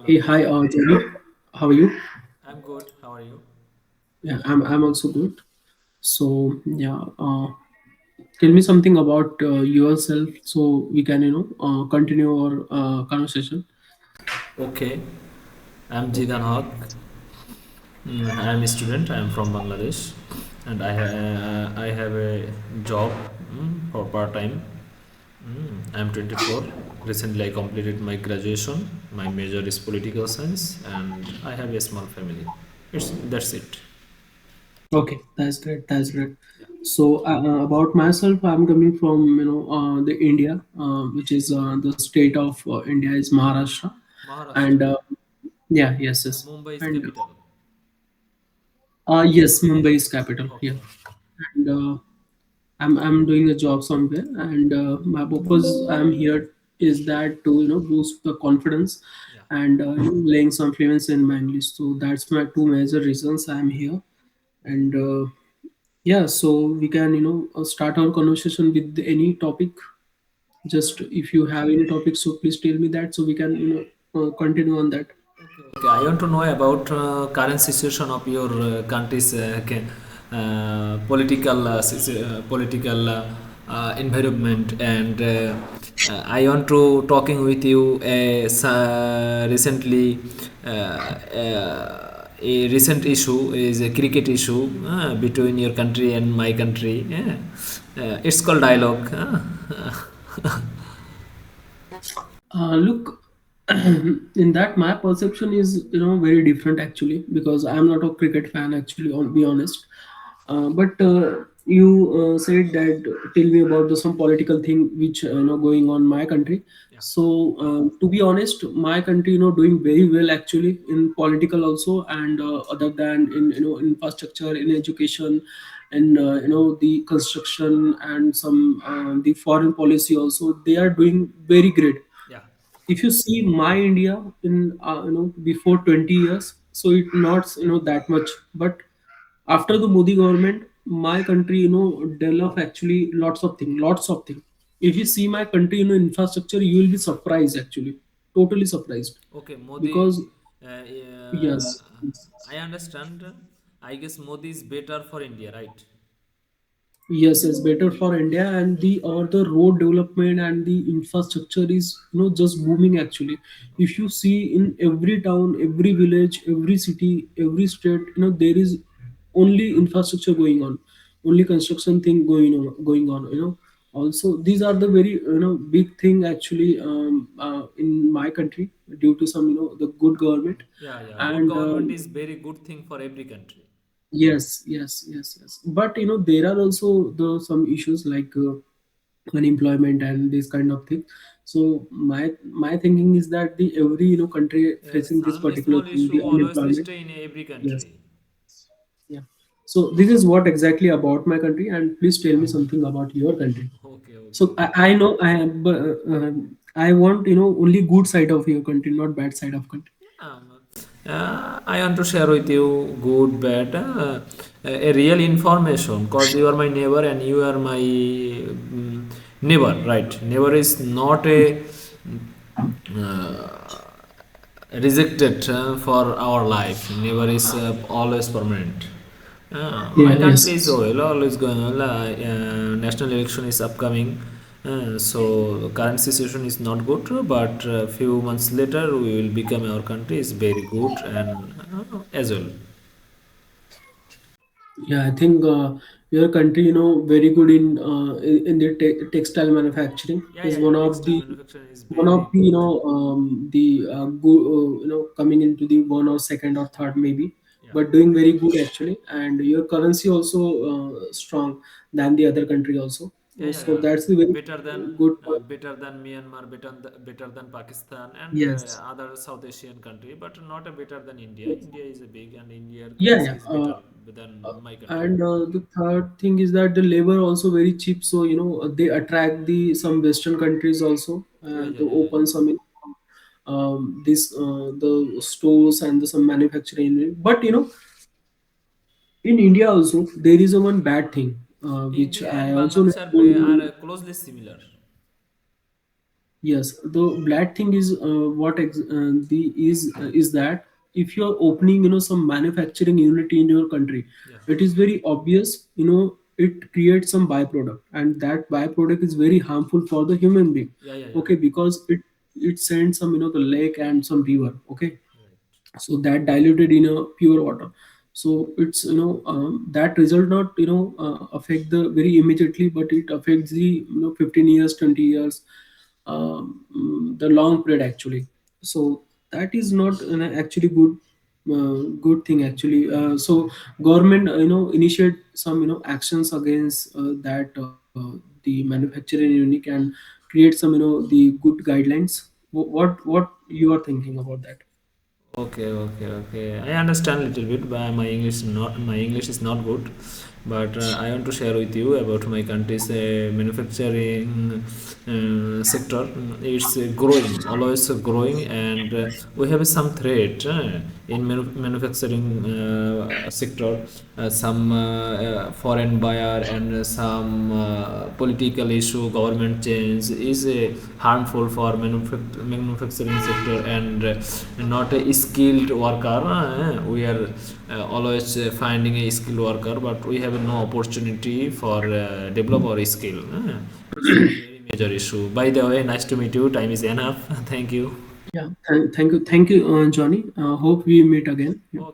Hey, Hello. hi, Jody. How are you? I'm good. How are you? Yeah, I'm also good. So yeah, tell me something about yourself, so we can continue our conversation. Okay. I'm Jigan Haq. I'm a student. I'm from Bangladesh, and I have a job for part time. I'm 24. Recently, I completed my graduation. My major is political science, and I have a small family. That's it. Okay, that's great. That's great. Yeah. So about myself, I'm coming from the India, which is the state of India is Maharashtra, Maharashtra. and yeah, yes, yes, Mumbai is and capital. yes, Mumbai is capital here, Okay. and I'm doing a job somewhere, and my purpose I'm here is that to boost the confidence Yeah. and laying some fluency in my English. So that's my two major reasons I'm here, and yeah, so we can start our conversation with any topic. Just if you have any topic, so please tell me that so we can continue on that. Okay, okay. I want to know about current situation of your country's political political environment, and I want to talking with you recently. A recent issue is a cricket issue between your country and my country. Yeah. It's called dialogue. Look, in that my perception is very different actually, because I'm not a cricket fan actually. On be honest, but you said that tell me about the some political thing which going on my country. Yeah. So to be honest, my country doing very well actually in political also, and other than in infrastructure, in education, and the construction and some the foreign policy also, they are doing very great. Yeah. If you see my India in before 20 years, so it not that much, but after the Modi government, my country develop actually lots of things. If you see my country infrastructure, you will be surprised actually, totally surprised, Okay, Modi. because Uh, yes, I understand. I guess Modi is better for India, right? yes, it's better for India, and the road development and the infrastructure is just booming actually. If Okay. you see in every town, every village, every city, every state, there is only infrastructure going on, only construction thing going on. Also these are the very big thing actually in my country, due to some the good government, Yeah, yeah. Good and government is very good thing for every country. yes, yes, yes, yes. But there are also some issues like unemployment and this kind of thing. So my thinking is that the every country Yes, facing this particular small thing, issue the always unemployment. stay in every Yes, country. yeah. So this is what exactly about my country, and please tell me something about your country. Okay, okay, So okay. I know I am, but I want only good side of your country, not bad side of country. I want to share with you good, bad, a real information because you are my neighbor and you are my neighbor, right? Neighbor is not a uh, rejected for our life. Neighbor is always permanent. My Yeah. country is Yes. well, always going well. National election is upcoming, so current situation is not good. But a few months later, we will become our country is very good and as well. Yeah, I think your country, very good in the textile manufacturing, Yeah, is yeah, one yeah. of Textile the manufacturing is very good. good, coming into the one or second or third maybe, Yeah. but doing very good actually, and your currency also strong than the other country also. Yeah, yeah, So yeah. that's the very good point. Better than Myanmar, better than Pakistan and Yes. other South Asian country, but not a better than India. India is a big and India Yeah, currency yeah. is better than my country. And the third thing is that the labor also very cheap, so they attract the some Western countries also Yeah, yeah, to yeah, yeah, open some this the stores and some manufacturing unit. But in India also there is a one bad thing yeah. which India I and also Bangladesh know. are closely similar. Yes, the bad thing is the is that if you're opening some manufacturing unit in your country, Yeah, it is very obvious it creates some byproduct, and that byproduct is very harmful for the human being. yeah, yeah, yeah. Okay, because it sends some the lake and some river. Okay, Right. so that diluted in a pure water. So it's that result not affect the very immediately, but it affects the 15 years, 20 years, the long period actually. So that is not an actually good thing actually. So government initiate some actions against that the manufacturing unique, and create some the good guidelines. What you are thinking about that? Okay, okay, okay. I understand a little bit, but my English is not good. But I want to share with you about my country's manufacturing sector. It's growing, always growing, and we have some threat in manufacturing sector. Some foreign buyer and some political issue, government change is harmful for manufacturing sector, and not a skilled worker. We are always finding a skilled worker, but we have no opportunity for develop our skill. It's a very major issue. By the way, nice to meet you. Time is enough. Thank you. Yeah, thank you, Johnny. Hope we meet again. Yeah.